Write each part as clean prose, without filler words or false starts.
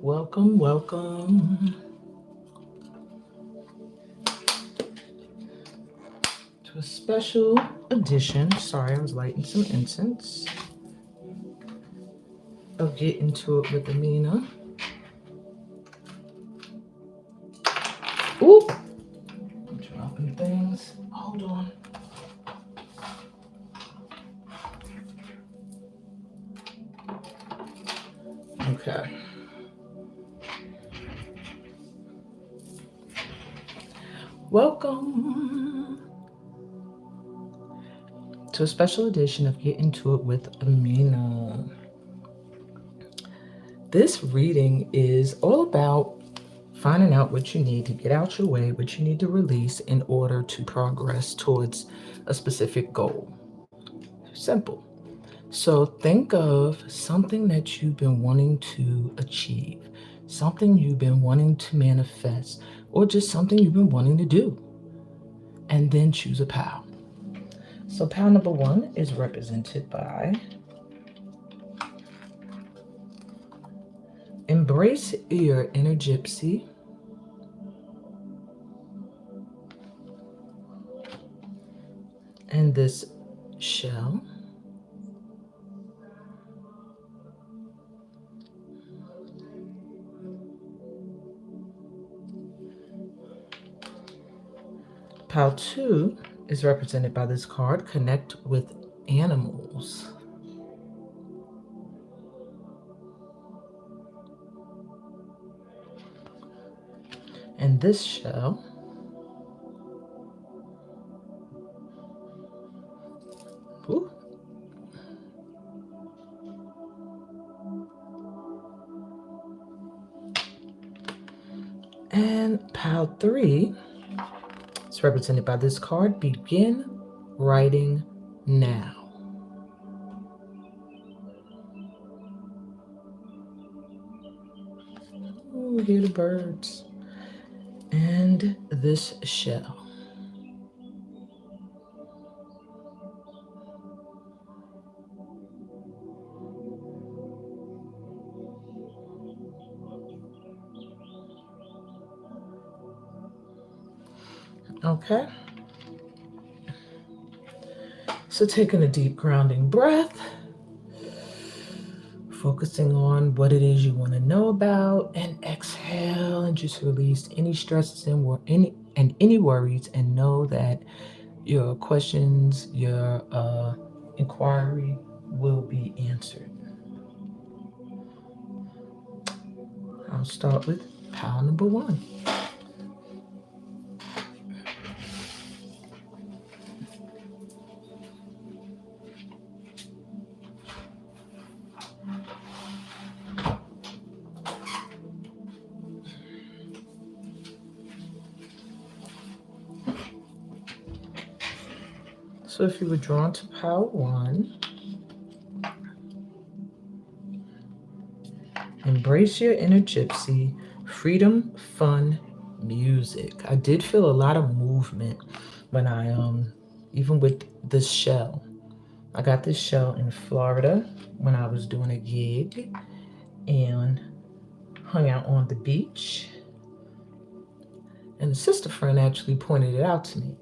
Welcome, welcome to a special edition. Sorry, I was lighting some incense. I'll get into it with Amina. Oop! I'm dropping things. Hold on. Okay. Welcome to a special edition of Get Into It with Amina. This reading is all about finding out what you need to get out your way, what you need to release in order to progress towards a specific goal. Simple. So think of something that you've been wanting to achieve, something you've been wanting to manifest, or just something you've been wanting to do. And then choose a pal. So pal number 1 is represented by Embrace Your Inner Gypsy. And this shell. Pile 2 is represented by this card, Connect with Animals. And this shell. Ooh. And pile 3 is represented by this card, Begin Writing Now. Ooh, hear the birds. And this shell. Okay. So taking a deep grounding breath, focusing on what it is you want to know about, and exhale and just release any stresses and any worries, and know that your questions, your inquiry will be answered. I'll start with pile number 1. So if you were drawn to pile 1, embrace your inner gypsy, freedom, fun, music. I did feel a lot of movement when I, even with this shell. I got this shell in Florida when I was doing a gig and hung out on the beach. And a sister friend actually pointed it out to me.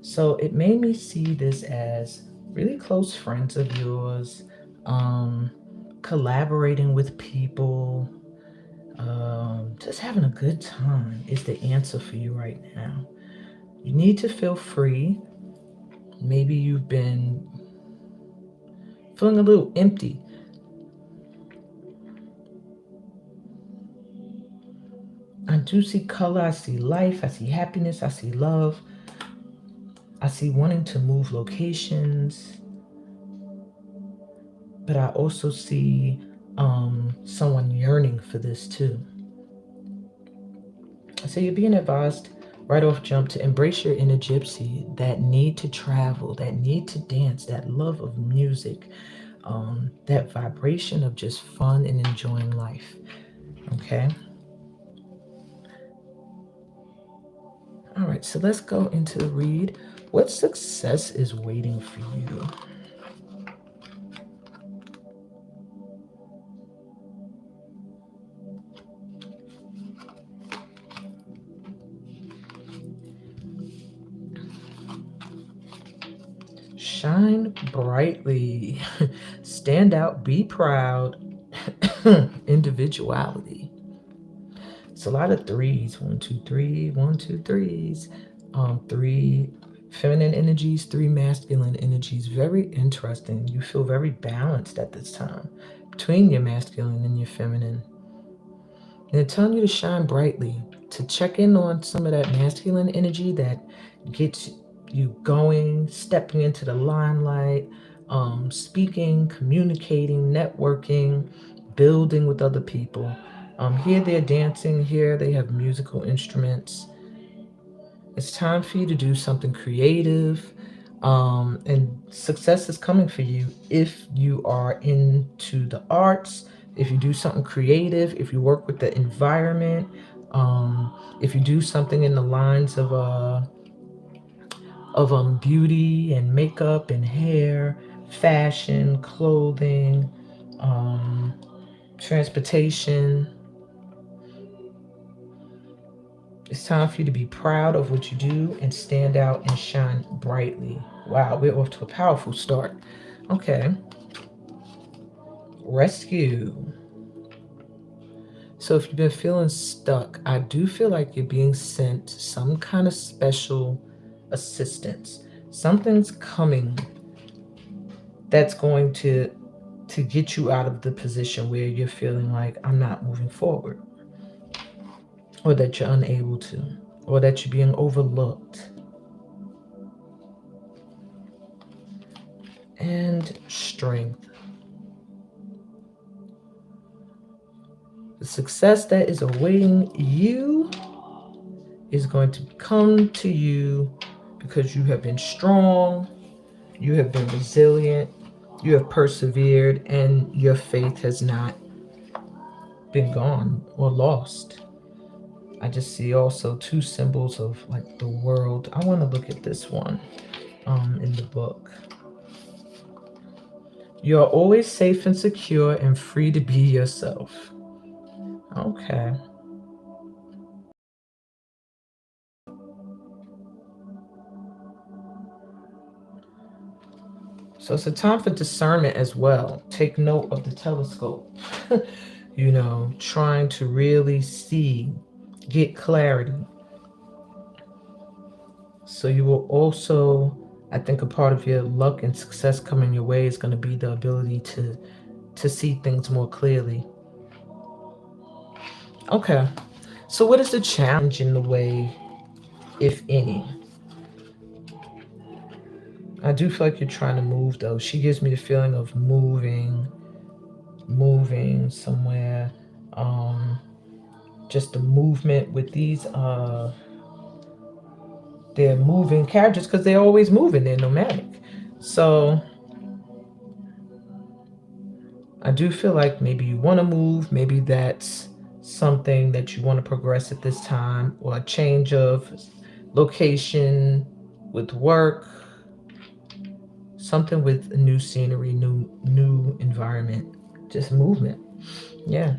So it made me see this as really close friends of yours, collaborating with people, just having a good time is the answer for you right now. You need to feel free. Maybe you've been feeling a little empty. I do see color, I see life, I see happiness, I see love. I see wanting to move locations, but I also see someone yearning for this too. So you're being advised right off jump to embrace your inner gypsy, that need to travel, that need to dance, that love of music, that vibration of just fun and enjoying life. Okay. All right, so let's go into the read. What success is waiting for you? Shine brightly, stand out, be proud, individuality. It's a lot of threes. One, two, three, one, two, threes. Three feminine energies, three masculine energies. Very interesting. You feel very balanced at this time between your masculine and your feminine. And they're telling you to shine brightly, to check in on some of that masculine energy that gets you going, stepping into the limelight, speaking, communicating, networking, building with other people. Here they're dancing, here they have musical instruments. It's time for you to do something creative. And success is coming for you if you are into the arts, if you do something creative, if you work with the environment, if you do something in the lines of beauty and makeup and hair, fashion, clothing, um, transportation. It's time for you to be proud of what you do and stand out and shine brightly. Wow, we're off to a powerful start. Okay. Rescue. So if you've been feeling stuck, I do feel like you're being sent some kind of special assistance. Something's coming that's going to get you out of the position where you're feeling like I'm not moving forward, or that you're unable to, or that you're being overlooked. And strength. The success that is awaiting you is going to come to you because you have been strong, you have been resilient, you have persevered, and your faith has not been gone or lost. I just see also two symbols of like the world. I want to look at this one in the book. You are always safe and secure and free to be yourself. Okay. So it's a time for discernment as well. Take note of the telescope. Trying to really see, get clarity. So you will also, I think a part of your luck and success coming your way is going to be the ability to see things more clearly. Okay. So what is the challenge in the way, if any? I do feel like you're trying to move though. She gives me the feeling of moving somewhere. Um just the movement with these they're moving characters because they're always moving, they're nomadic. So I do feel like maybe you want to move, maybe that's something that you want to progress at this time, or a change of location with work, something with new scenery, new environment, just movement. Yeah.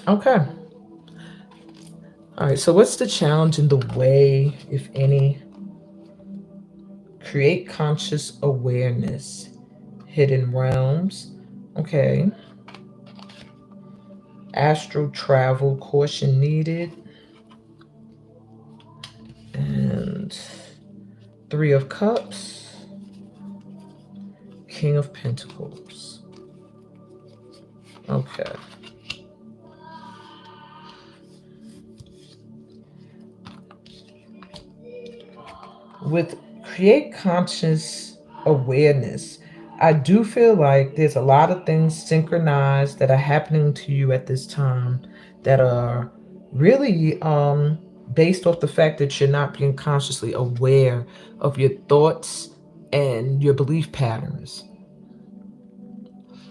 Okay. All right. So what's the challenge in the way, if any? Create conscious awareness. Hidden realms. Okay. Astral travel, caution needed. And Three of Cups. King of Pentacles. Okay. With create conscious awareness, I do feel like there's a lot of things synchronized that are happening to you at this time that are really based off the fact that you're not being consciously aware of your thoughts and your belief patterns.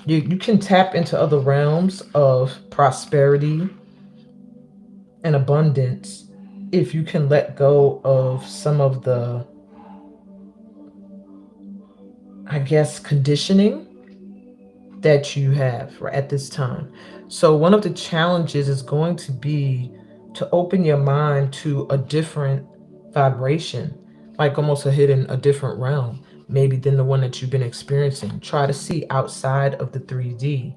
You can tap into other realms of prosperity and abundance if you can let go of some of the, I guess, conditioning that you have at this time. So, one of the challenges is going to be to open your mind to a different vibration, like almost a different realm. maybe than the one that you've been experiencing. Try to see outside of the 3D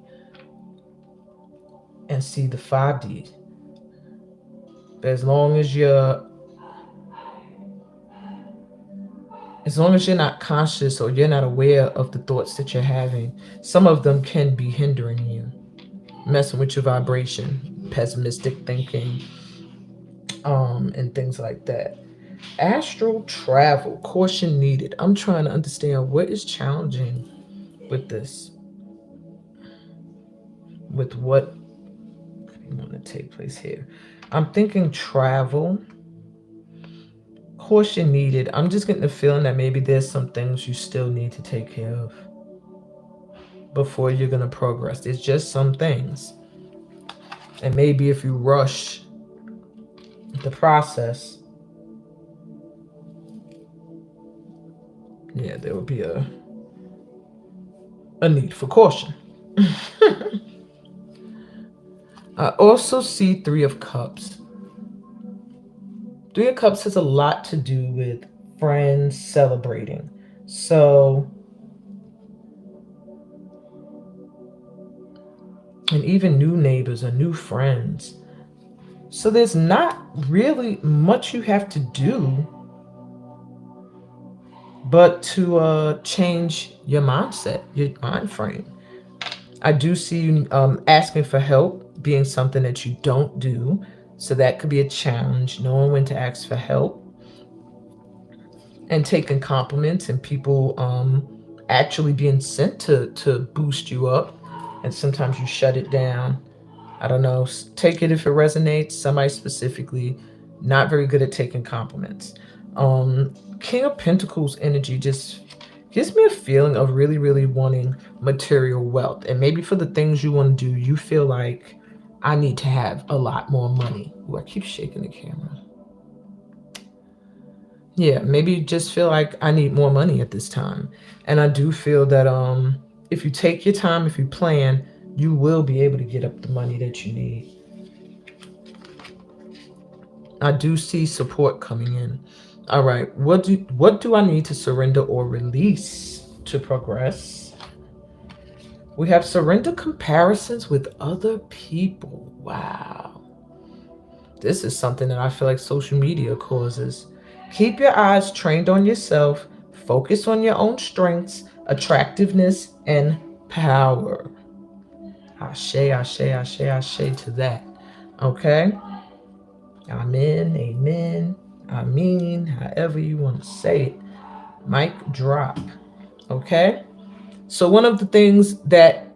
and see the 5D. But as long as you're not conscious or you're not aware of the thoughts that you're having, some of them can be hindering you, messing with your vibration, pessimistic thinking, and things like that. Astral travel, caution needed. I'm trying to understand what is challenging with this, with what want to take place here. I'm thinking travel, caution needed. I'm just getting the feeling that maybe there's some things you still need to take care of before you're going to progress. There's just some things. And maybe if you rush the process, yeah, there would be a need for caution. I also see Three of Cups. Three of Cups has a lot to do with friends celebrating. So, and even new neighbors or new friends. So there's not really much you have to do but to change your mindset, your mind frame. I do see you asking for help being something that you don't do. So that could be a challenge, knowing when to ask for help and taking compliments and people actually being sent to boost you up. And sometimes you shut it down. I don't know. Take it if it resonates. Somebody specifically not very good at taking compliments. King of Pentacles energy just gives me a feeling of really, really wanting material wealth. And maybe for the things you want to do, you feel like I need to have a lot more money. Ooh, I keep shaking the camera. Yeah, maybe you just feel like I need more money at this time. And I do feel that if you take your time, if you plan, you will be able to get up the money that you need. I do see support coming in. All right, what do I need to surrender or release to progress? We have surrender comparisons with other people. Wow. This is something that I feel like social media causes. Keep your eyes trained on yourself. Focus on your own strengths, attractiveness, and power. Ashe, ashe, ashe, ashe to that. Okay? Amen, amen, I mean, however you want to say it. Mic drop. Okay? So, one of the things that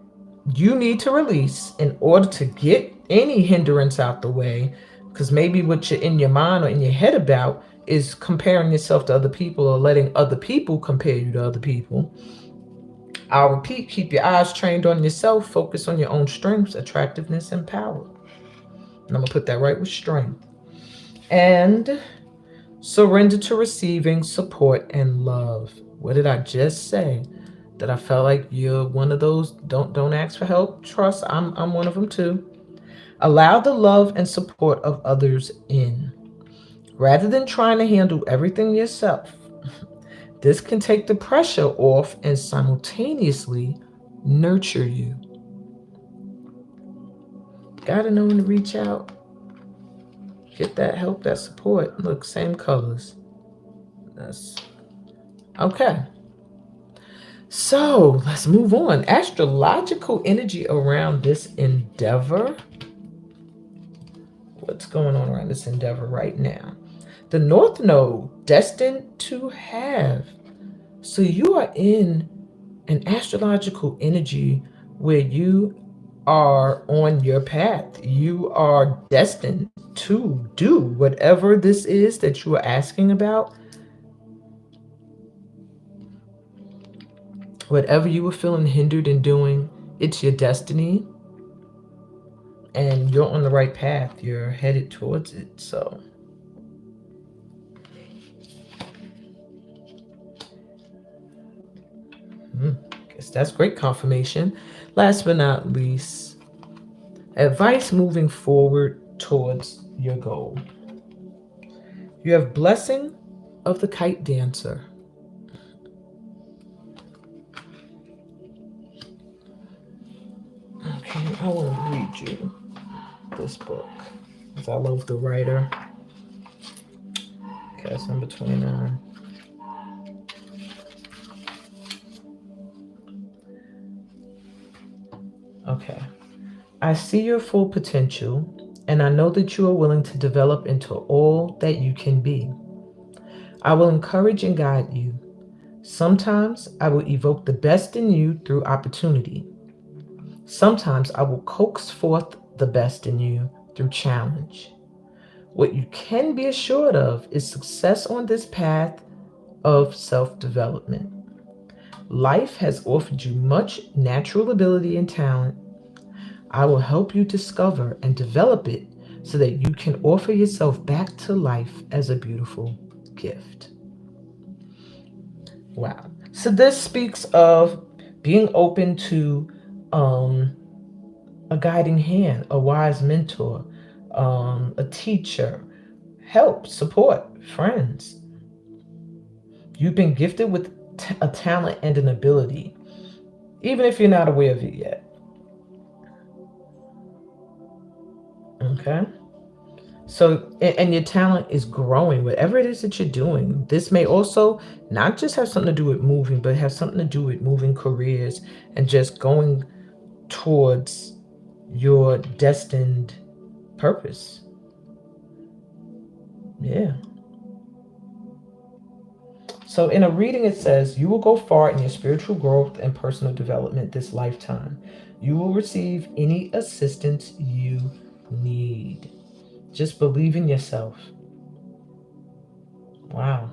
you need to release in order to get any hindrance out the way, because maybe what you're in your mind or in your head about is comparing yourself to other people or letting other people compare you to other people. I'll repeat, keep your eyes trained on yourself, focus on your own strengths, attractiveness, and power. And I'm going to put that right with strength. And surrender to receiving support and love. What did I just say? That I felt like you're one of those don't ask for help. Trust, I'm one of them too. Allow the love and support of others in. Rather than trying to handle everything yourself, this can take the pressure off and simultaneously nurture you. Gotta know when to reach out. Get that help, that support. Look, same colors. That's okay. So let's move on. Astrological energy around this endeavor. What's going on around this endeavor right now? The North Node, destined to have. So you are in an astrological energy where you are on your path. You are destined to do whatever this is that you are asking about. Whatever you were feeling hindered in doing, it's your destiny. And you're on the right path. You're headed towards it. So guess that's great confirmation. Last but not least, advice moving forward towards your goal. You have blessing of the kite dancer. And I want to read you this book because I love the writer. Cast number 29. Okay. I see your full potential, and I know that you are willing to develop into all that you can be. I will encourage and guide you. Sometimes I will evoke the best in you through opportunity. Sometimes I will coax forth the best in you through challenge. What you can be assured of is success on this path of self development. Life has offered you much natural ability and talent. I will help you discover and develop it so that you can offer yourself back to life as a beautiful gift. Wow. So this speaks of being open to um, a guiding hand, a wise mentor, a teacher, help, support, friends. You've been gifted with a talent and an ability, even if you're not aware of it yet. Okay? So, and your talent is growing, whatever it is that you're doing. This may also not just have something to do with moving, but have something to do with moving careers and just going towards your destined purpose. Yeah. So, in a reading, it says, you will go far in your spiritual growth and personal development this lifetime. You will receive any assistance you need. Just believe in yourself. Wow.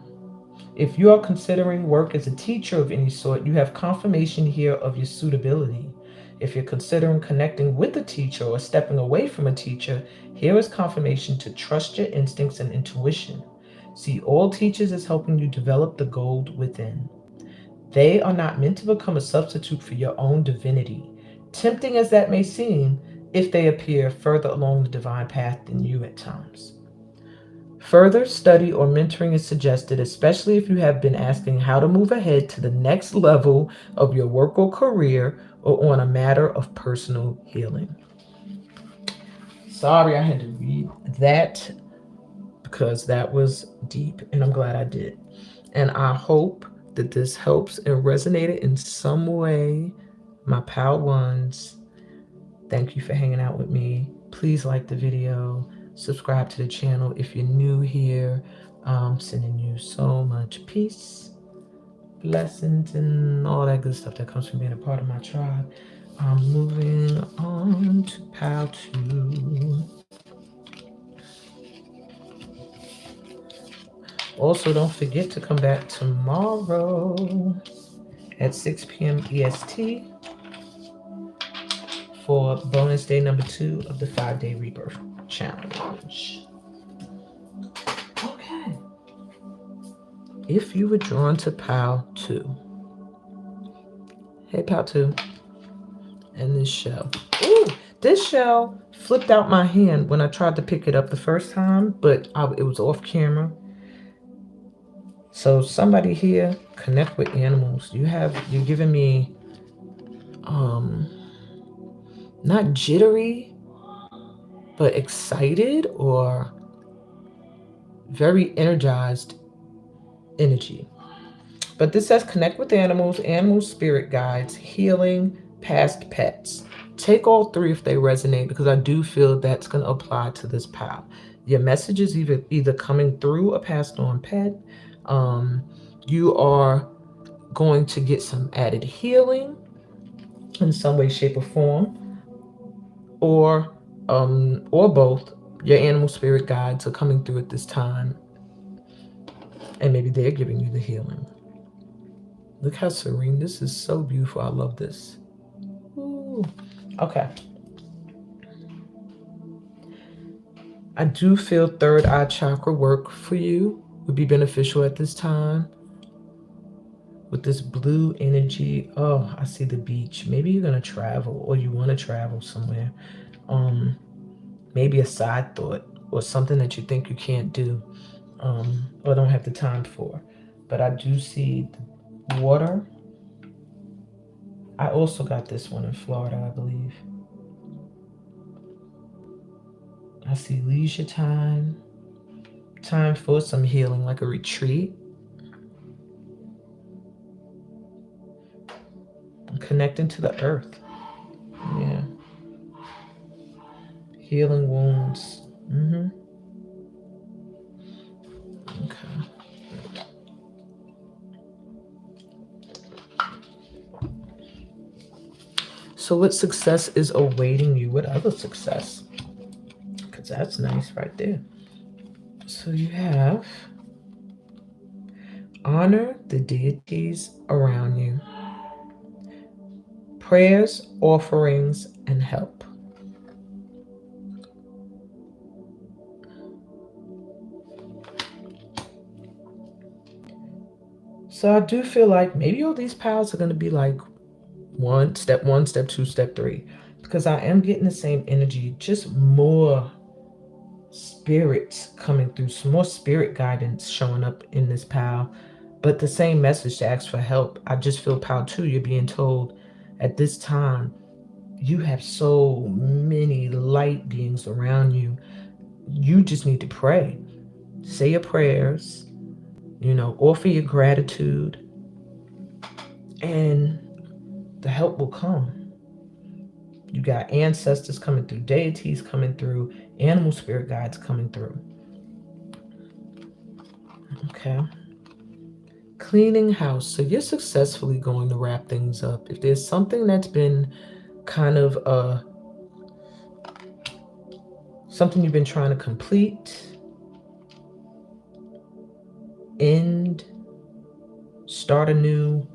If you are considering work as a teacher of any sort, you have confirmation here of your suitability. If you're considering connecting with a teacher or stepping away from a teacher, here is confirmation to trust your instincts and intuition. See all teachers as helping you develop the gold within. They are not meant to become a substitute for your own divinity, tempting as that may seem if they appear further along the divine path than you at times. Further study or mentoring is suggested, especially if you have been asking how to move ahead to the next level of your work or career or on a matter of personal healing. Sorry, I had to read that because that was deep, and I'm glad I did. And I hope that this helps and resonated in some way. My pal ones, thank you for hanging out with me. Please like the video, subscribe to the channel if you're new here. Sending you so much peace, blessings, and all that good stuff that comes from being a part of my tribe. I'm moving on to pal 2. Also, don't forget to come back tomorrow at 6 p.m. EST for bonus day number 2 of the 5-day rebirth challenge. Okay. If you were drawn to pal 2, hey pal 2, and this shell. Ooh, this shell flipped out my hand when I tried to pick it up the first time, but it was off camera. So somebody here, connect with animals. You're giving me not jittery, but excited or very energized energy. But this says connect with animals, animals, spirit guides, healing, past pets. Take all 3 if they resonate, because I do feel that's going to apply to this pal. Your message is either coming through a passed on pet. You are going to get some added healing in some way, shape, or form, or both. Your animal spirit guides are coming through at this time, and maybe they're giving you the healing. Look how serene. This is so beautiful. I love this. Ooh. Okay. I do feel third eye chakra work for you would be beneficial at this time. With this blue energy, oh, I see the beach. Maybe you're going to travel or you want to travel somewhere. Maybe a side thought or something that you think you can't do or don't have the time for. But I do see the water. I also got this one in Florida, I believe. I see leisure time, time for some healing, like a retreat, connecting to the earth. Yeah, healing wounds. Okay. So, what success is awaiting you? What other success? Because that's nice right there. So, you have honor the deities around you, prayers, offerings, and help. So, I do feel like maybe all these piles are going to be like one, step two, step three. Because I am getting the same energy, just more spirits coming through, some more spirit guidance showing up in this pile, but the same message to ask for help. I just feel pile two, you're being told at this time you have so many light beings around you. You just need to pray, say your prayers, offer your gratitude, and the help will come. You got ancestors coming through, deities coming through, animal spirit guides coming through. Okay. Cleaning house. So you're successfully going to wrap things up. If there's something that's been kind of something you've been trying to complete, end, start anew,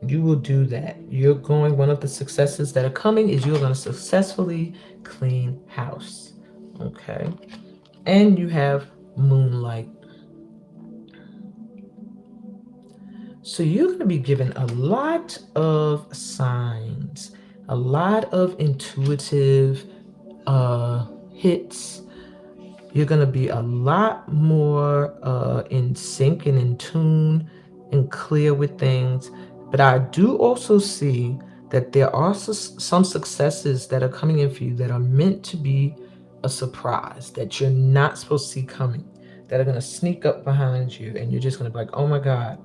you will do that. One of the successes that are coming is you're going to successfully clean house. Okay. And you have moonlight. So you're going to be given a lot of signs, a lot of intuitive hits. You're going to be a lot more in sync and in tune and clear with things. But I do also see that there are some successes that are coming in for you that are meant to be a surprise, that you're not supposed to see coming, that are going to sneak up behind you, and you're just going to be like, oh my God.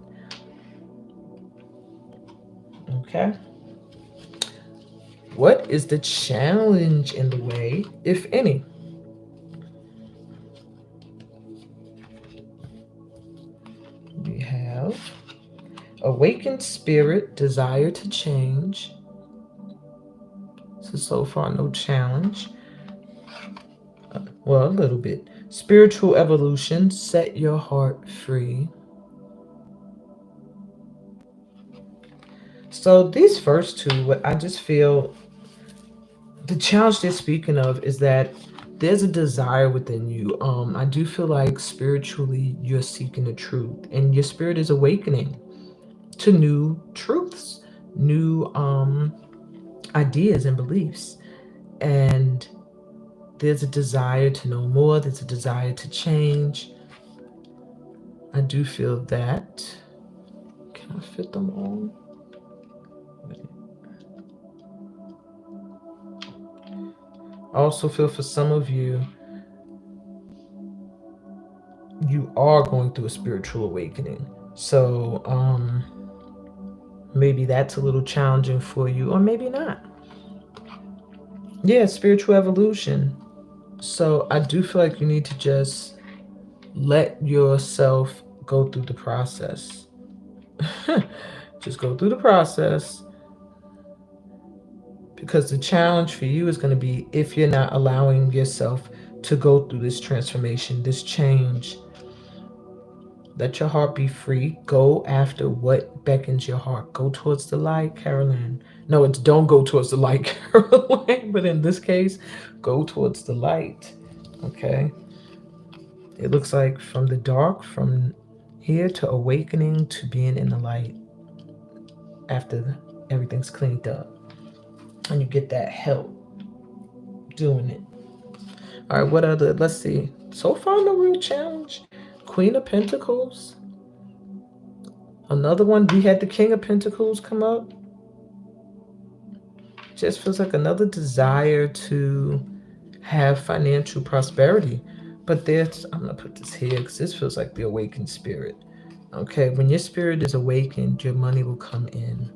Okay. What is the challenge in the way, if any? We have awakened spirit, desire to change. So far, no challenge. Well, a little bit. Spiritual evolution, set your heart free. So these first two, what I just feel the challenge they're speaking of is that there's a desire within you. I do feel like spiritually you're seeking the truth, and your spirit is awakening to new truths, new ideas and beliefs. And there's a desire to know more, there's a desire to change. I do feel that. Can I fit them all? I also feel for some of you, you are going through a spiritual awakening. So maybe that's a little challenging for you, or maybe not. Yeah, spiritual evolution. So I do feel like you need to just let yourself go through the process. Just go through the process. Because the challenge for you is going to be if you're not allowing yourself to go through this transformation, this change. Let your heart be free. Go after what beckons your heart. Go towards the light, Carolyn. No, it's don't go towards the light, Carolyn. But in this case, go towards the light. Okay? It looks like from the dark, from here to awakening to being in the light after everything's cleaned up. And you get that help doing it. All right, what other? Let's see. So far, no real challenge. Queen of Pentacles. Another one. We had the King of Pentacles come up. Just feels like another desire to have financial prosperity. But there's, I'm going to put this here because this feels like the awakened spirit. Okay, when your spirit is awakened, your money will come in.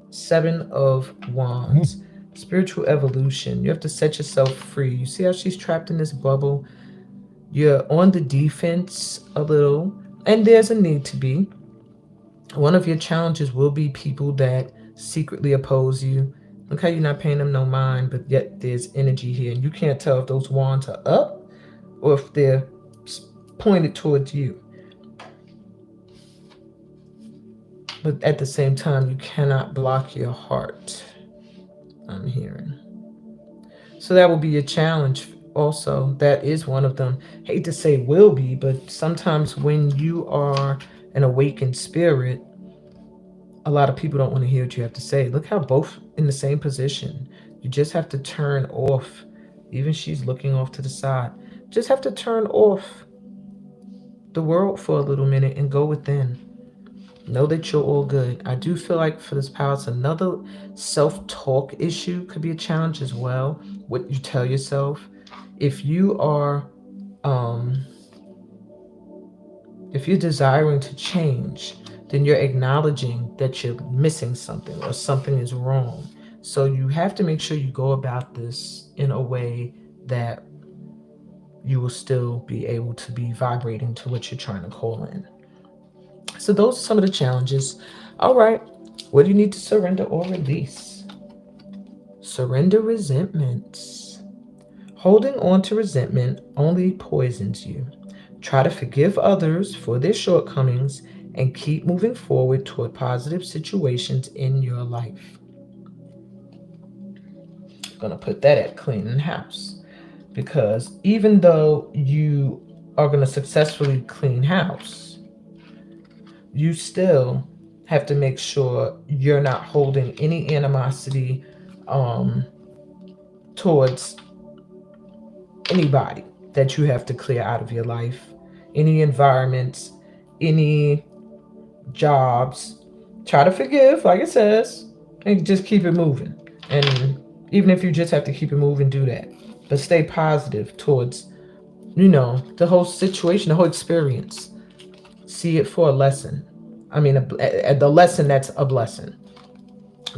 Seven of Wands, spiritual evolution. You have to set yourself free. You see how she's trapped in this bubble? You're on the defense a little, and there's a need to be. One of your challenges will be people that secretly oppose you. Look how you're not paying them no mind, but yet there's energy here. And you can't tell if those wands are up or if they're pointed towards you. But at the same time, you cannot block your heart, I'm hearing. So that will be a challenge also. That is one of them. Hate to say will be, but sometimes when you are an awakened spirit, a lot of people don't want to hear what you have to say. Look how both in the same position. You just have to turn off. Even she's looking off to the side. Just have to turn off the world for a little minute and go within. Know that you're all good. I do feel like for this power, it's another self-talk issue could be a challenge as well. What you tell yourself. If you are um if you're desiring to change, then you're acknowledging that you're missing something or something is wrong. So you have to make sure you go about this in a way that you will still be able to be vibrating to what you're trying to call in. So those are some of the challenges. All right. What do you need to surrender or release? Surrender resentments. Holding on to resentment only poisons you. Try to forgive others for their shortcomings and keep moving forward toward positive situations in your life. I'm going to put that at cleaning house because even though you are going to successfully clean house, you still have to make sure you're not holding any animosity um, towards anybody that you have to clear out of your life, any environments, any jobs. Try to forgive, like it says, and just keep it moving. And even if you just have to keep it moving, do that. But stay positive towards, the whole situation, the whole experience. See it for a lesson. I mean, the lesson that's a blessing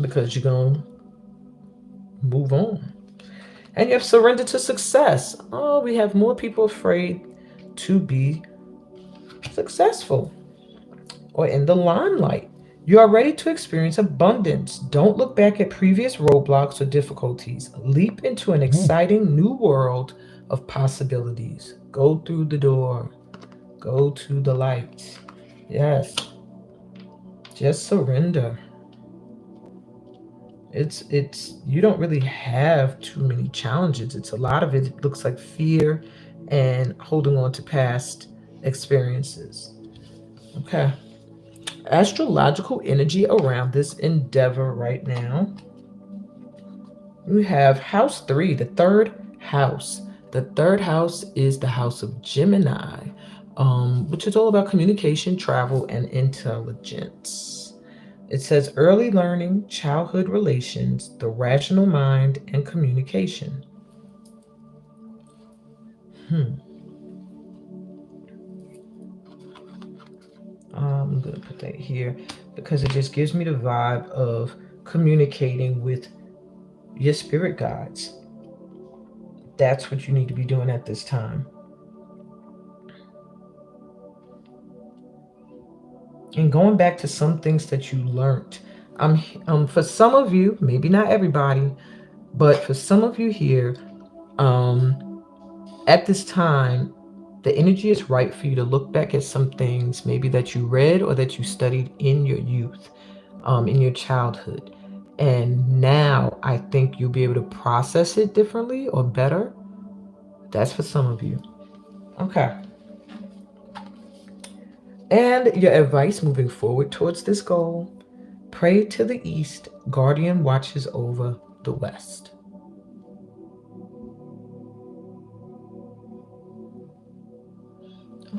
because you're going to move on. And you have surrendered to success. Oh, we have more people afraid to be successful or in the limelight. You are ready to experience abundance. Don't look back at previous roadblocks or difficulties. Leap into an exciting new world of possibilities. Go through the door. Go to the light. Yes. Just surrender. It's you don't really have too many challenges. It's a lot of it looks like fear and holding on to past experiences. Okay. Astrological energy around this endeavor right now. We have house 3, the third house. The third house is the house of Gemini, which is all about communication, travel, and intelligence. It says early learning, childhood relations, the rational mind, and communication. I'm going to put that here because it just gives me the vibe of communicating with your spirit guides. That's what you need to be doing at this time. And going back to some things that you learned. For some of you, maybe not everybody, but for some of you here, at this time, the energy is right for you to look back at some things maybe that you read or that you studied in your youth, in your childhood. And now I think you'll be able to process it differently or better. That's for some of you. Okay. And your advice moving forward towards this goal: pray to the east, guardian watches over the west.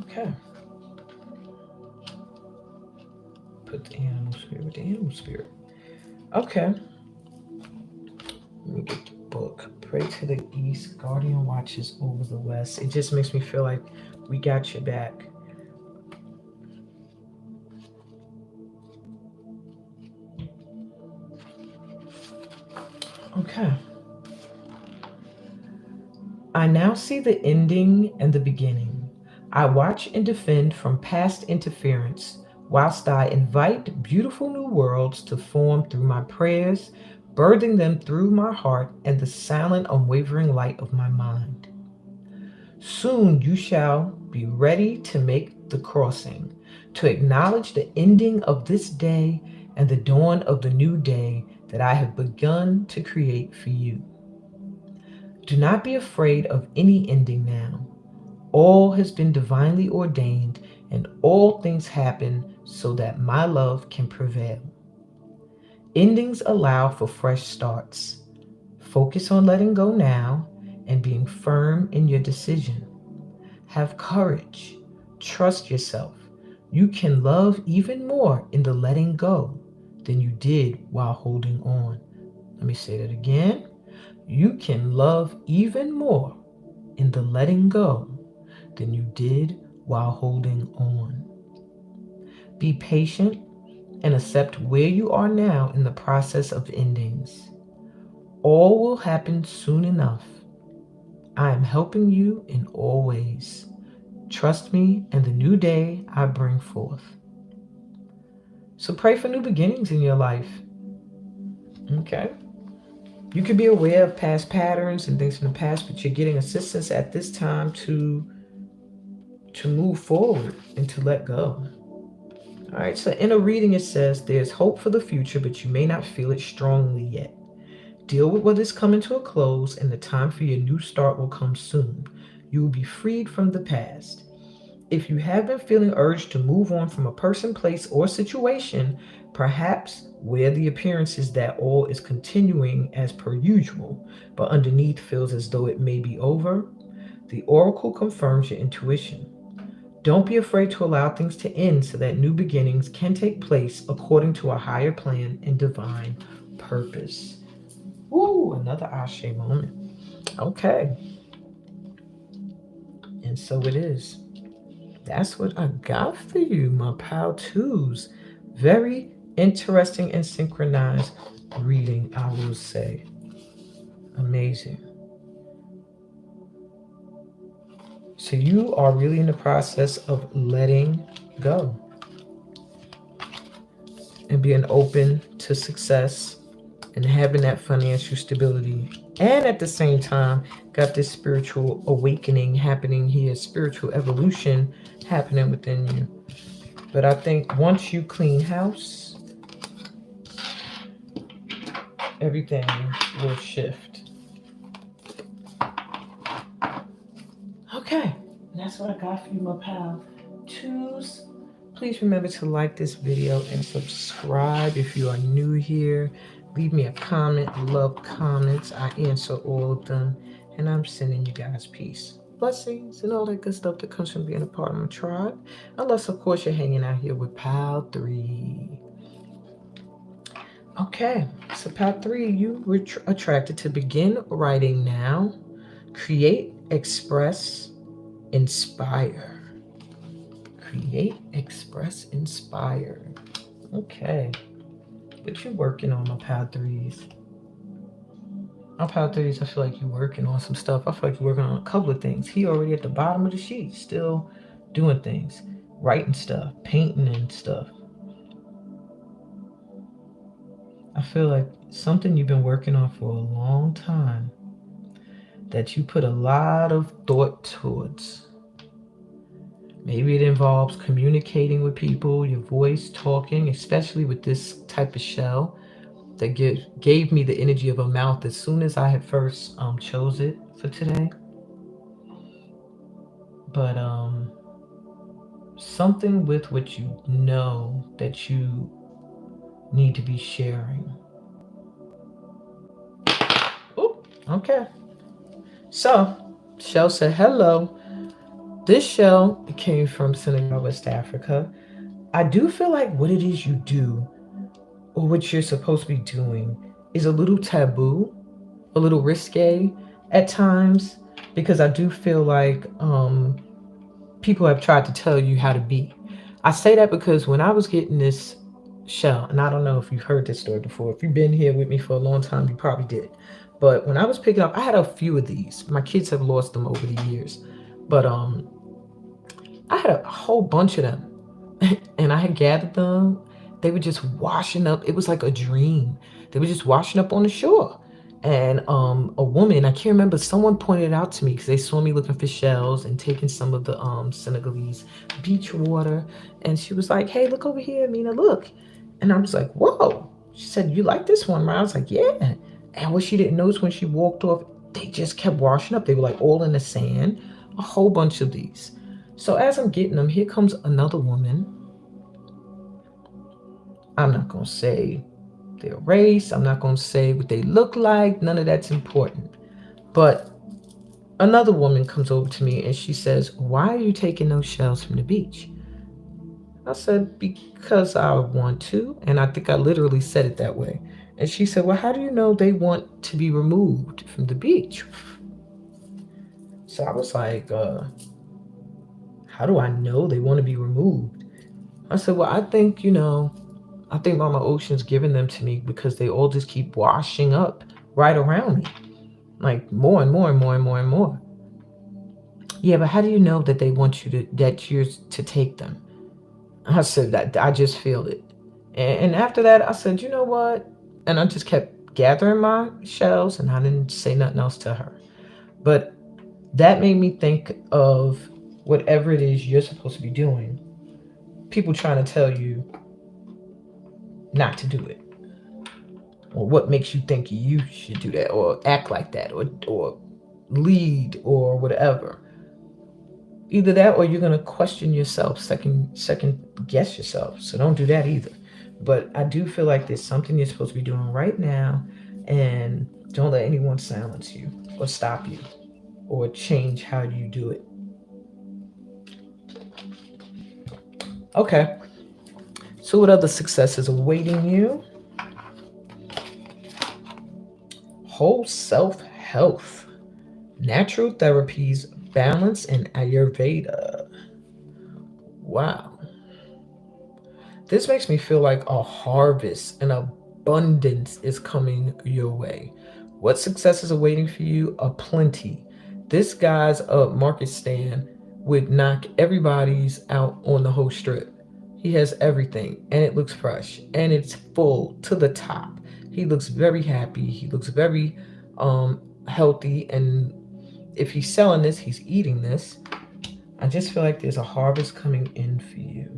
Okay. Put the animal spirit with the animal spirit. Okay. Let me get the book. pray to the east, guardian watches over the west. It just makes me feel like we got your back. Okay. I now see the ending and the beginning. I watch and defend from past interference, whilst I invite beautiful new worlds to form through my prayers, birthing them through my heart and the silent, unwavering light of my mind. Soon you shall be ready to make the crossing, to acknowledge the ending of this day and the dawn of the new day that I have begun to create for you. Do not be afraid of any ending now. All has been divinely ordained, and all things happen so that my love can prevail. Endings allow for fresh starts. Focus on letting go now and being firm in your decision. Have courage. Trust yourself. You can love even more in the letting go than you did while holding on. Let me say that again. You can love even more in the letting go than you did while holding on. Be patient and accept where you are now in the process of endings. All will happen soon enough. I am helping you in all ways. Trust me and the new day I bring forth. So pray for new beginnings in your life. Okay? You could be aware of past patterns and things from the past, but you're getting assistance at this time to move forward and to let go. All right, so in a reading it says there's hope for the future, but you may not feel it strongly yet. Deal with what is coming to a close, and the time for your new start will come soon. You will be freed from the past. If you have been feeling urged to move on from a person, place, or situation, perhaps where the appearance is that all is continuing as per usual, but underneath feels as though it may be over, the oracle confirms your intuition. Don't be afraid to allow things to end so that new beginnings can take place according to a higher plan and divine purpose. Ooh, another Ashe moment. Okay. And so it is. That's what I got for you, my pal twos. Very interesting and synchronized reading, I will say. Amazing. So you are really in the process of letting go and being open to success and having that financial stability. And at the same time, got this spiritual awakening happening here, spiritual evolution happening within you. But I think once you clean house, everything will shift. Okay, that's what I got for you, my pal. Twos, please remember to like this video and subscribe if you are new here. Leave me a comment. Love comments. I answer all of them. And I'm sending you guys peace, blessings, and all that good stuff that comes from being a part of my tribe. Unless, of course, you're hanging out here with Pal 3. Okay, so Pal 3, you were attracted to begin writing now. Create, express, inspire. Create, express, inspire. Okay. What you working on, my Pal 3s? My Pal 3s, I feel like you're working on some stuff. I feel like you're working on a couple of things. He already at the bottom of the sheet, still doing things. Writing stuff, painting and stuff. I feel like something you've been working on for a long time that you put a lot of thought towards. Maybe it involves communicating with people, your voice, talking, especially with this type of shell that gave me the energy of a mouth as soon as I had first chose it for today. But something with what you know that you need to be sharing. Ooh, okay. So, Shell said, hello. This shell came from Senegal, West Africa. I do feel like what it is you do or what you're supposed to be doing is a little taboo, a little risque, at times, because I do feel like people have tried to tell you how to be. I say that because when I was getting this shell, and I don't know if you've heard this story before, if you've been here with me for a long time, you probably did. But when I was picking up, I had a few of these. My kids have lost them over the years. But I had a whole bunch of them. And I had gathered them. They were just washing up. It was like a dream. They were just washing up on the shore. And a woman, I can't remember, someone pointed it out to me because they saw me looking for shells and taking some of the Senegalese beach water. And she was like, "Hey, look over here, Mina, look." And I was like, "Whoa." She said, "You like this one, right?" I was like, "Yeah." And what she didn't notice when she walked off, they just kept washing up. They were like all in the sand, a whole bunch of these. So as I'm getting them, here comes another woman. I'm not going to say their race. I'm not going to say what they look like. None of that's important. But another woman comes over to me and she says, "Why are you taking those shells from the beach?" I said, "Because I want to." And I think I literally said it that way. And she said, "Well, how do you know they want to be removed from the beach?" So I was like, "How do I know they want to be removed?" I said, "Well, I think, I think Mama Ocean's giving them to me because they all just keep washing up right around me, like more and more and more and more and more." "Yeah, but how do you know that they want you that you're to take them?" I said, "That I just feel it." And after that, I said, "You know what?" And I just kept gathering my shells and I didn't say nothing else to her. But that made me think of whatever it is you're supposed to be doing, people trying to tell you not to do it, or what makes you think you should do that or act like that or lead or whatever. Either that or you're going to question yourself, second guess yourself. So don't do that either. But I do feel like there's something you're supposed to be doing right now, and don't let anyone silence you or stop you or change how you do it. Okay, so what other successes awaiting you? Whole self health, natural therapies, balance, and Ayurveda. Wow. This makes me feel like a harvest and abundance is coming your way. What successes are waiting for you? A plenty. This guy's market stand would knock everybody's out on the whole strip. He has everything and it looks fresh and it's full to the top. He looks very happy. He looks very healthy. And if he's selling this, he's eating this. I just feel like there's a harvest coming in for you.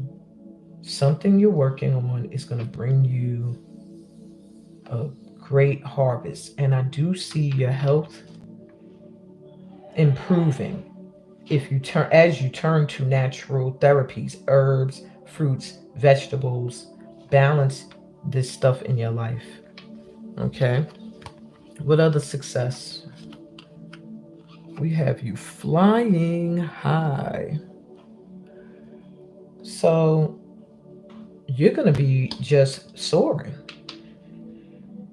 Something you're working on is going to bring you a great harvest. And I do see your health improving if you turn as you turn to natural therapies, herbs, fruits, vegetables, balance this stuff in your life. Okay? What other success? We have you flying high. So you're going to be just soaring.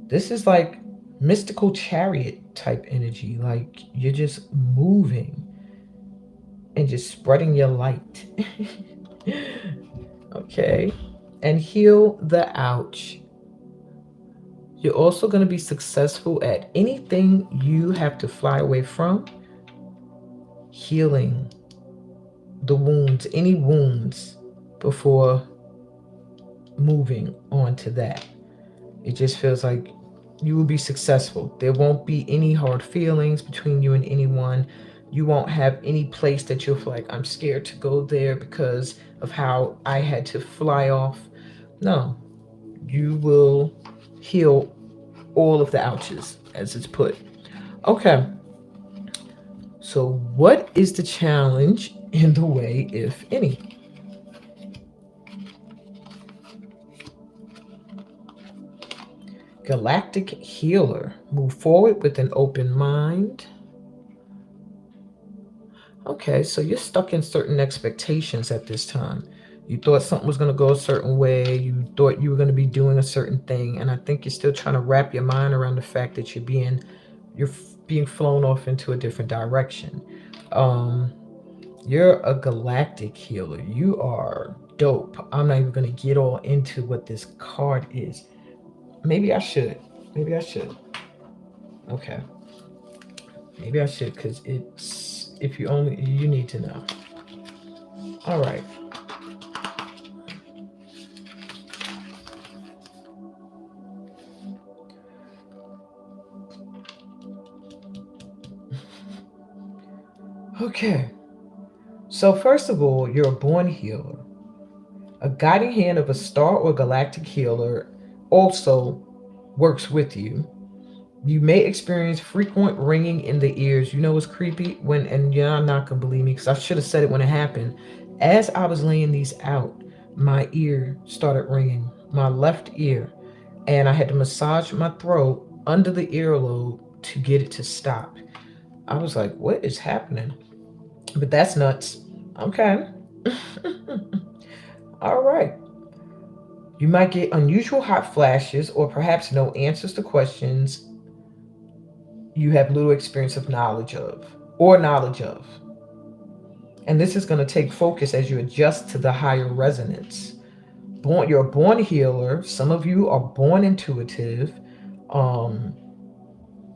This is like mystical chariot type energy. Like you're just moving and just spreading your light. Okay. And heal the ouch. You're also going to be successful at anything you have to fly away from, healing the wounds, any wounds, before moving on to that. It just feels like you will be successful. There won't be any hard feelings between you and anyone. You won't have any place that you'll feel like, "I'm scared to go there because of how I had to fly off." No, you will heal all of the ouches, as it's put. Okay, so what is the challenge in the way, if any? Galactic healer. Move forward with an open mind. Okay, so you're stuck in certain expectations at this time. You thought something was going to go a certain way. You thought you were going to be doing a certain thing. And I think you're still trying to wrap your mind around the fact that you're being flown off into a different direction. Um, you're a galactic healer. You are dope. I'm not even gonna get all into what this card is. Maybe I should. Maybe I should. Okay. Maybe I should, because it's, if you only, you need to know. All right. Okay. So first of all, you're a born healer. A guiding hand of a star or galactic healer also works with you. You may experience frequent ringing in the ears. You know what's creepy? When, and you're not gonna believe me because I should have said it when it happened. As I was laying these out, my ear started ringing, my left ear, and I had to massage my throat under the earlobe to get it to stop. I was like, what is happening? But that's nuts. Okay. All right. You might get unusual hot flashes or perhaps no answers to questions you have little experience of knowledge of or knowledge of. And this is going to take focus as you adjust to the higher resonance. You're a born healer. Some of you are born intuitive. Um,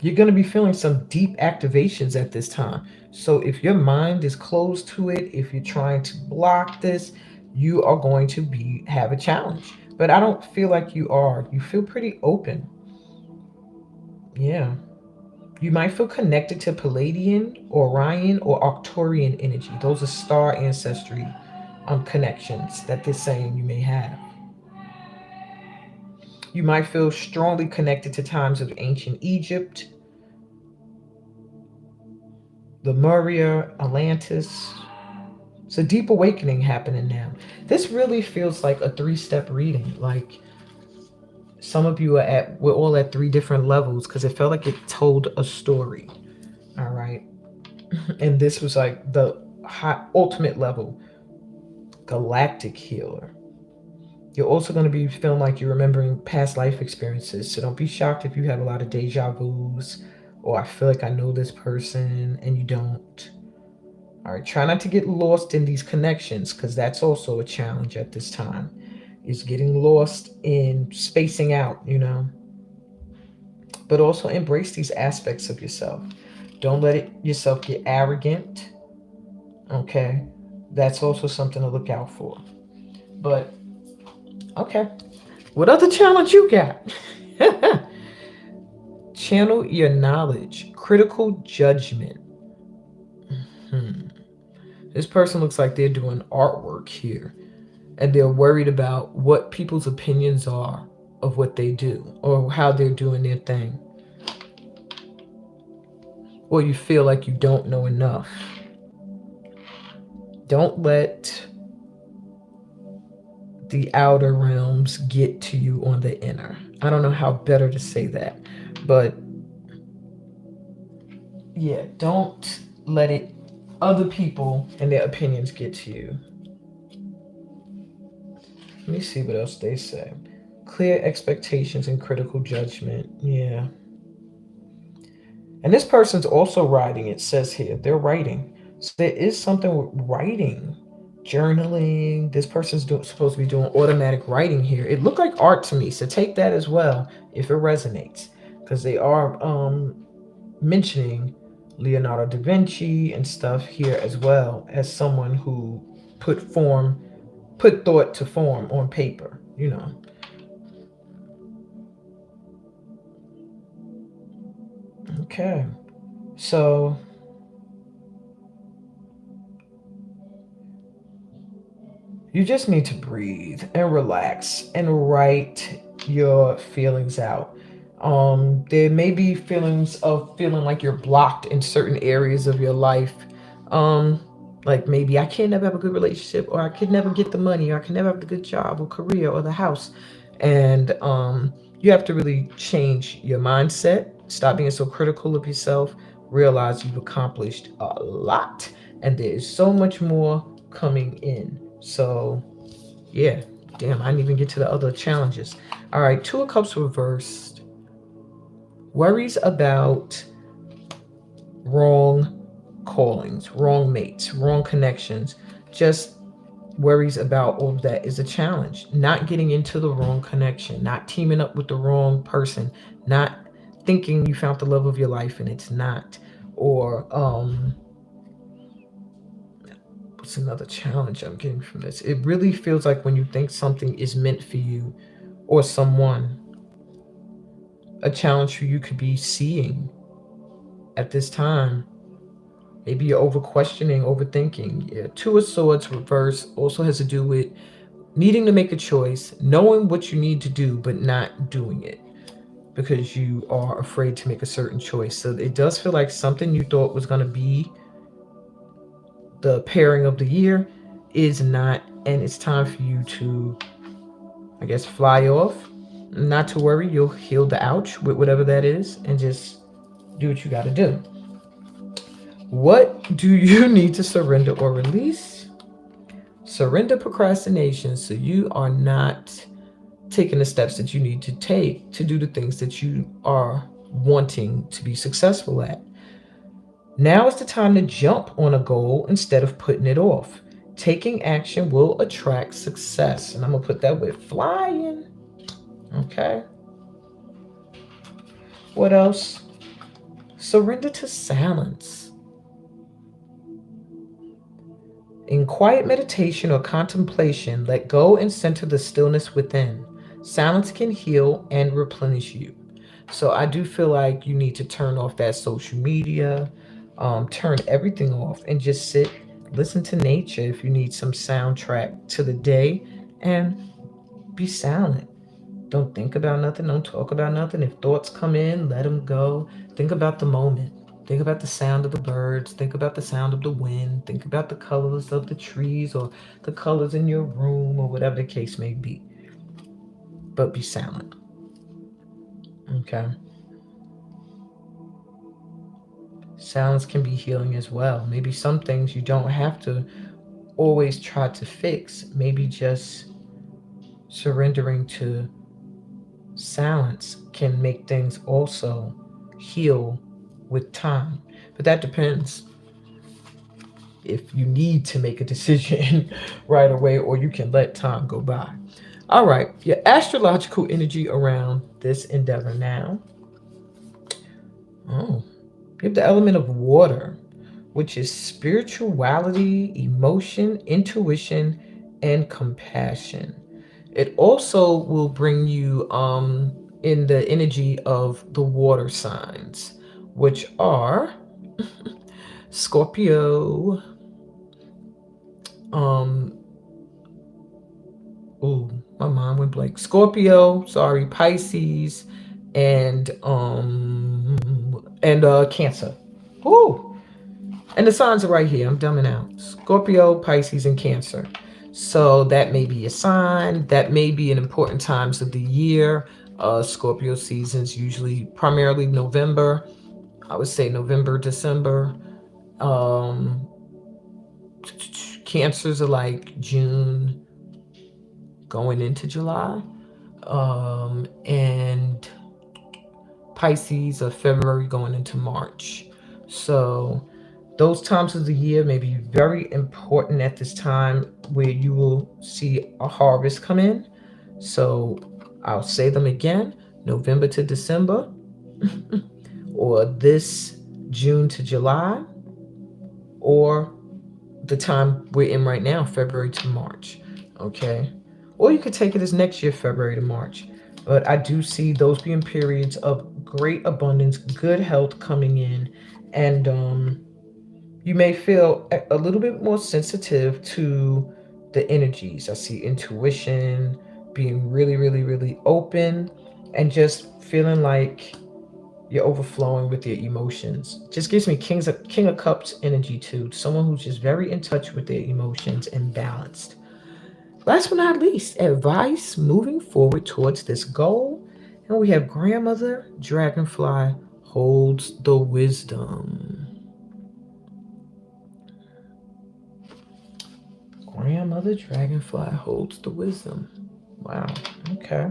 you're going to be feeling some deep activations at this time. So if your mind is closed to it, if you're trying to block this, you are going to be have a challenge. But I don't feel like you are. You feel pretty open. Yeah. You might feel connected to Palladian, Orion, or Arcturian energy. Those are star ancestry connections that this saying you may have. You might feel strongly connected to times of ancient Egypt, Lemuria, Atlantis. It's a deep awakening happening now. This really feels like a three-step reading. Like some of you we're all at three different levels because it felt like it told a story. All right. And this was like the ultimate level, galactic healer. You're also going to be feeling like you're remembering past life experiences. So don't be shocked if you have a lot of deja vus or I feel like I know this person and you don't. All right, try not to get lost in these connections because that's also a challenge at this time. Is getting lost in spacing out, but also embrace these aspects of yourself. Don't let yourself get arrogant. Okay, that's also something to look out for. But okay, what other challenge you got? Channel your knowledge, critical judgment. Hmm. This person looks like they're doing artwork here, and they're worried about what people's opinions are of what they do or how they're doing their thing. Or you feel like you don't know enough. Don't let the outer realms get to you on the inner. I don't know how better to say that, but yeah, don't let it other people and their opinions get to you. Let me see what else they say. Clear expectations and critical judgment. Yeah. And this person's also writing, it says here. They're writing. So there is something with writing, journaling. This person's supposed to be doing automatic writing here. It looked like art to me. So take that as well if it resonates. Because they are mentioning Leonardo da Vinci and stuff here as well as someone who put thought to form on paper. Okay. So you just need to breathe and relax and write your feelings out. There may be feelings of feeling like you're blocked in certain areas of your life. Um, like maybe I can never have a good relationship, or I could never get the money, or I can never have the good job or career or the house. And you have to really change your mindset. Stop being so critical of yourself. Realize you've accomplished a lot, and there is so much more coming in. So, yeah, damn, I didn't even get to the other challenges. All right, Two of Cups reversed. Worries about wrong callings, wrong mates, wrong connections. Just worries about all of that is a challenge. Not getting into the wrong connection, not teaming up with the wrong person, not thinking you found the love of your life and it's not. Or what's another challenge I'm getting from this? It really feels like when you think something is meant for you or someone, a challenge for you could be seeing at this time. Maybe you're over questioning, overthinking. Yeah. Two of Swords reverse also has to do with needing to make a choice, knowing what you need to do, but not doing it because you are afraid to make a certain choice. So it does feel like something you thought was going to be the pairing of the year is not, and it's time for you to, I guess, fly off. Not to worry, you'll heal the ouch with whatever that is and just do what you got to do. What do you need to surrender or release? Surrender procrastination so you are not taking the steps that you need to take to do the things that you are wanting to be successful at. Now is the time to jump on a goal instead of putting it off. Taking action will attract success. And I'm going to put that with flying. Okay. What else? Surrender to silence. In quiet meditation or contemplation, let go and center the stillness within. Silence can heal and replenish you. So I do feel like you need to turn off that social media, turn everything off and just sit, listen to nature if you need some soundtrack to the day, and be silent. Don't think about nothing. Don't talk about nothing. If thoughts come in, let them go. Think about the moment. Think about the sound of the birds. Think about the sound of the wind. Think about the colors of the trees or the colors in your room or whatever the case may be. But be silent. Okay. Silence can be healing as well. Maybe some things you don't have to always try to fix. Maybe just surrendering to silence can make things also heal with time. But that depends if you need to make a decision right away or you can let time go by. All right, your astrological energy around this endeavor now. Oh, you have the element of water, which is spirituality, emotion, intuition, and compassion. It also will bring you in the energy of the water signs, which are Scorpio, um, ooh, my mind went blank. Scorpio, sorry, Pisces, and Cancer. Ooh, and the signs are right here. I'm dumbing out. Scorpio, Pisces, and Cancer. So that may be a sign. That may be in important times of the year. Scorpio seasons usually primarily November. I would say November, December. Um, Cancers are like June going into July. And Pisces are February going into March. So those times of the year may be very important at this time where you will see a harvest come in. So I'll say them again: November to December, or this June to July, or the time we're in right now, February to March. Okay. Or you could take it as next year, February to March. But I do see those being periods of great abundance, good health coming in, and you may feel a little bit more sensitive to the energies. I see intuition, being really, really, really open, and just feeling like you're overflowing with your emotions. Just gives me King of Cups energy too. Someone who's just very in touch with their emotions and balanced. Last but not least, advice moving forward towards this goal. And we have Grandmother Dragonfly holds the wisdom. Grandmother Dragonfly holds the wisdom. Wow. Okay.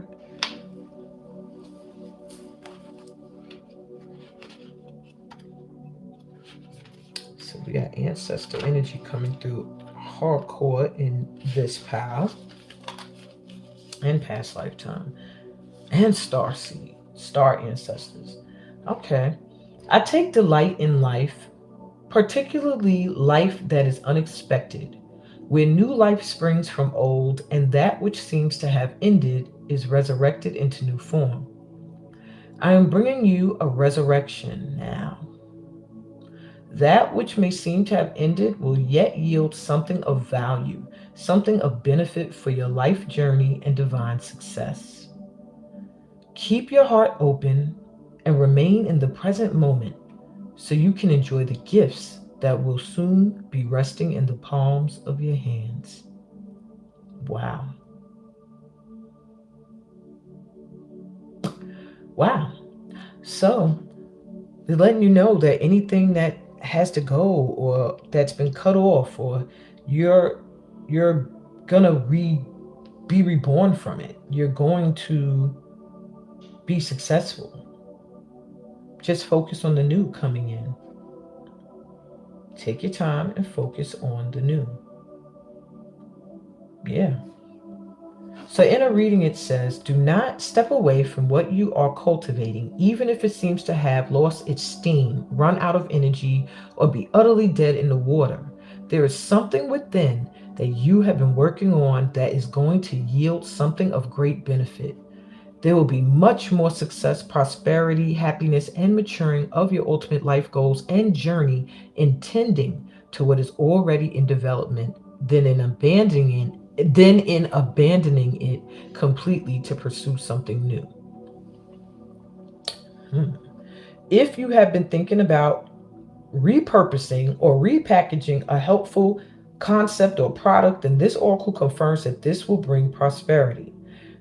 So we got ancestor energy coming through hardcore in this pile and past lifetime and star seed, star ancestors. Okay. I take delight in life, particularly life that is unexpected, where new life springs from old and that which seems to have ended is resurrected into new form. I am bringing you a resurrection now. That which may seem to have ended will yet yield something of value, something of benefit for your life journey and divine success. Keep your heart open and remain in the present moment so you can enjoy the gifts that will soon be resting in the palms of your hands. Wow. Wow. So, they're letting you know that anything that has to go or that's been cut off or you're you're gonna be reborn from it. You're going to be successful. Just focus on the new coming in. Take your time and focus on the new. Yeah. So in a reading, it says, do not step away from what you are cultivating, even if it seems to have lost its steam, run out of energy, or be utterly dead in the water. There is something within that you have been working on that is going to yield something of great benefit. There will be much more success, prosperity, happiness, and maturing of your ultimate life goals and journey intending to what is already in development than in abandoning it completely to pursue something new. Hmm. If you have been thinking about repurposing or repackaging a helpful concept or product, then this oracle confirms that this will bring prosperity.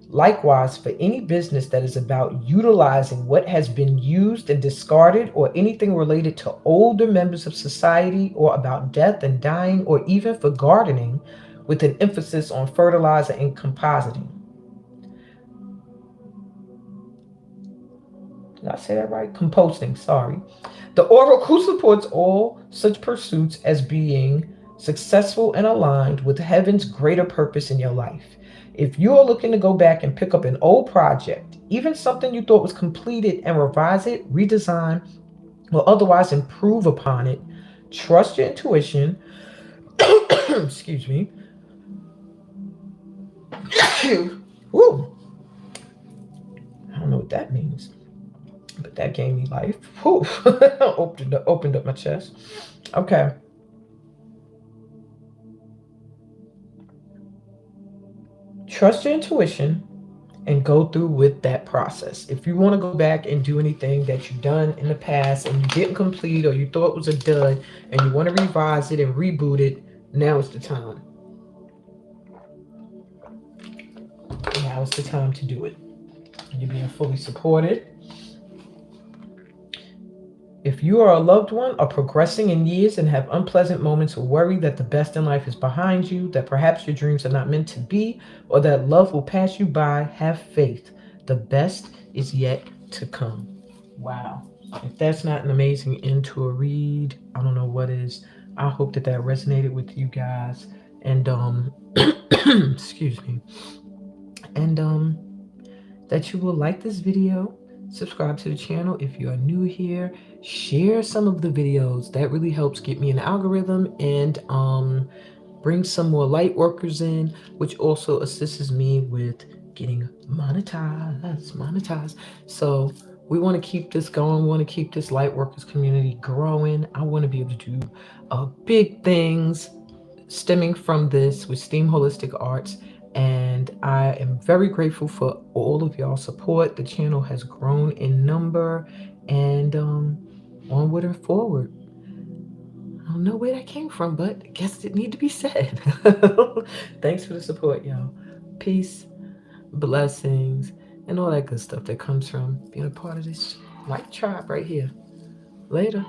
Likewise, for any business that is about utilizing what has been used and discarded, or anything related to older members of society, or about death and dying, or even for gardening, with an emphasis on fertilizer and compositing. Did I say that right? Composting, sorry. The oracle supports all such pursuits as being successful and aligned with heaven's greater purpose in your life. If you are looking to go back and pick up an old project, even something you thought was completed, and revise it, redesign, or otherwise improve upon it, trust your intuition. Excuse me. Woo. I don't know what that means, but that gave me life. Whew. opened up my chest. Okay. Trust your intuition and go through with that process. If you want to go back and do anything that you've done in the past and you didn't complete or you thought was a dud and you want to revise it and reboot it, now is the time. Now is the time to do it. You're being fully supported. If you or a loved one are progressing in years and have unpleasant moments or worry that the best in life is behind you, that perhaps your dreams are not meant to be, or that love will pass you by, have faith. The best is yet to come. Wow. If that's not an amazing end to a read, I don't know what is. I hope that that resonated with you guys. And excuse me. And that you will like this video, subscribe to the channel if you are new here, share some of the videos. That really helps get me an algorithm and bring some more light workers in, which also assists me with getting monetized. So we want to keep this going. We want to keep this light workers community growing. I want to be able to do big things stemming from this with STEAM Holistic Arts. And I am very grateful for all of y'all support. The channel has grown in number and onward and forward. I don't know where that came from, but I guess it need to be said. Thanks for the support, y'all. Peace, blessings, and all that good stuff that comes from being a part of this light tribe right here. Later.